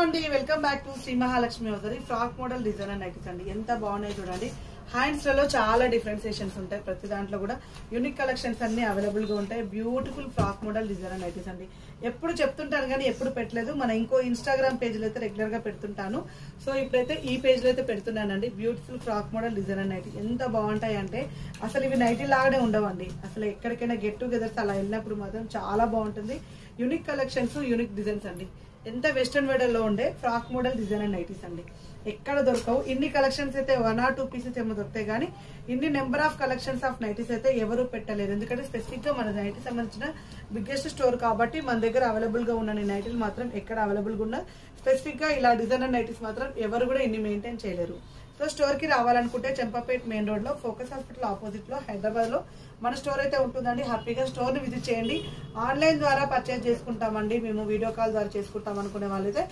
అండి welcome back to Sri Mahalakshmi అవుతుంది frock model design అని నైటీస్ ఎంత బాగున్నాయి చూడండి. హ్యాండ్స్ లలో చాలా డిఫరెన్సియేషన్స్ ఉంటాయి. ప్రతి దాంట్లో కూడా యూనిక్ కలెక్షన్స్ అన్ని అవైలబుల్ గా ఉంటాయి. బ్యూటిఫుల్ ఫ్రాక్ మోడల్ డిజైన్ అని నైటీస్ అండి. ఎప్పుడు చెప్తుంటాను కానీ ఎప్పుడు పెట్టలేదు. మన ఇంకో ఇన్స్టాగ్రామ్ పేజ్ లో అయితే రెగ్యులర్ గా పెడుతుంటాను. సో ఇప్పుడైతే ఈ పేజ్ లో అయితే పెడుతున్నానండి. బ్యూటిఫుల్ ఫ్రాక్ మోడల్ డిజైన్ అని నైటీ ఎంత బాగుంటాయి అంటే అసలు ఇవి నైటీ లాగానే ఉండవండి. అసలు ఎక్కడికైనా గెట్ టుగెదర్స్ అలా వెళ్ళినప్పుడు మాత్రం చాలా బాగుంటుంది. యూనిక్ కలెక్షన్స్ యూనిక్ డిజైన్స్ అండి. ఎంత వెస్టర్న్ వెడర్ లో ఉండే frock model design and nighties అండి. ఎక్కడ దొరకవు. ఇన్ని కలెక్షన్స్ అయితే 1 or 2 పీసెస్ ఏమో దొరుకుతాయి కానీ ఇన్ని number of collections of nighties అయితే ఎవరు పెట్టలేరు. ఎందుకంటే స్పెసిఫిక్ గా మన నైటీ సంబంధించిన బిగ్గెస్ట్ స్టోర్ కాబట్టి మన దగ్గర అవైలబుల్ గా ఉన్న నైటీలు మాత్రం ఎక్కడ అవైలబుల్ గా ఉన్నా స్పెసిఫిక్ గా ఇలా డిజైన్ అండ్ నైటీస్ మాత్రం ఎవరు కూడా ఇన్ని మెయింటైన్ చేయలేరు. సో స్టోర్ కి రావాలనుకుంటే చంపాపేట్ మెయిన్ రోడ్ లో ఫోకస్ హాస్పిటల్ ఆపోజిట్ లో హైదరాబాద్ లో మన స్టోర్ అయితే ఉంటుందండి. హ్యాపీగా స్టోర్ ని విజిట్ చేయండి. ఆన్లైన్ ద్వారా పర్చేజ్ చేసుకుంటామండి మేము, వీడియో కాల్ ద్వారా చేసుకుంటాం అనుకునే వాళ్ళైతే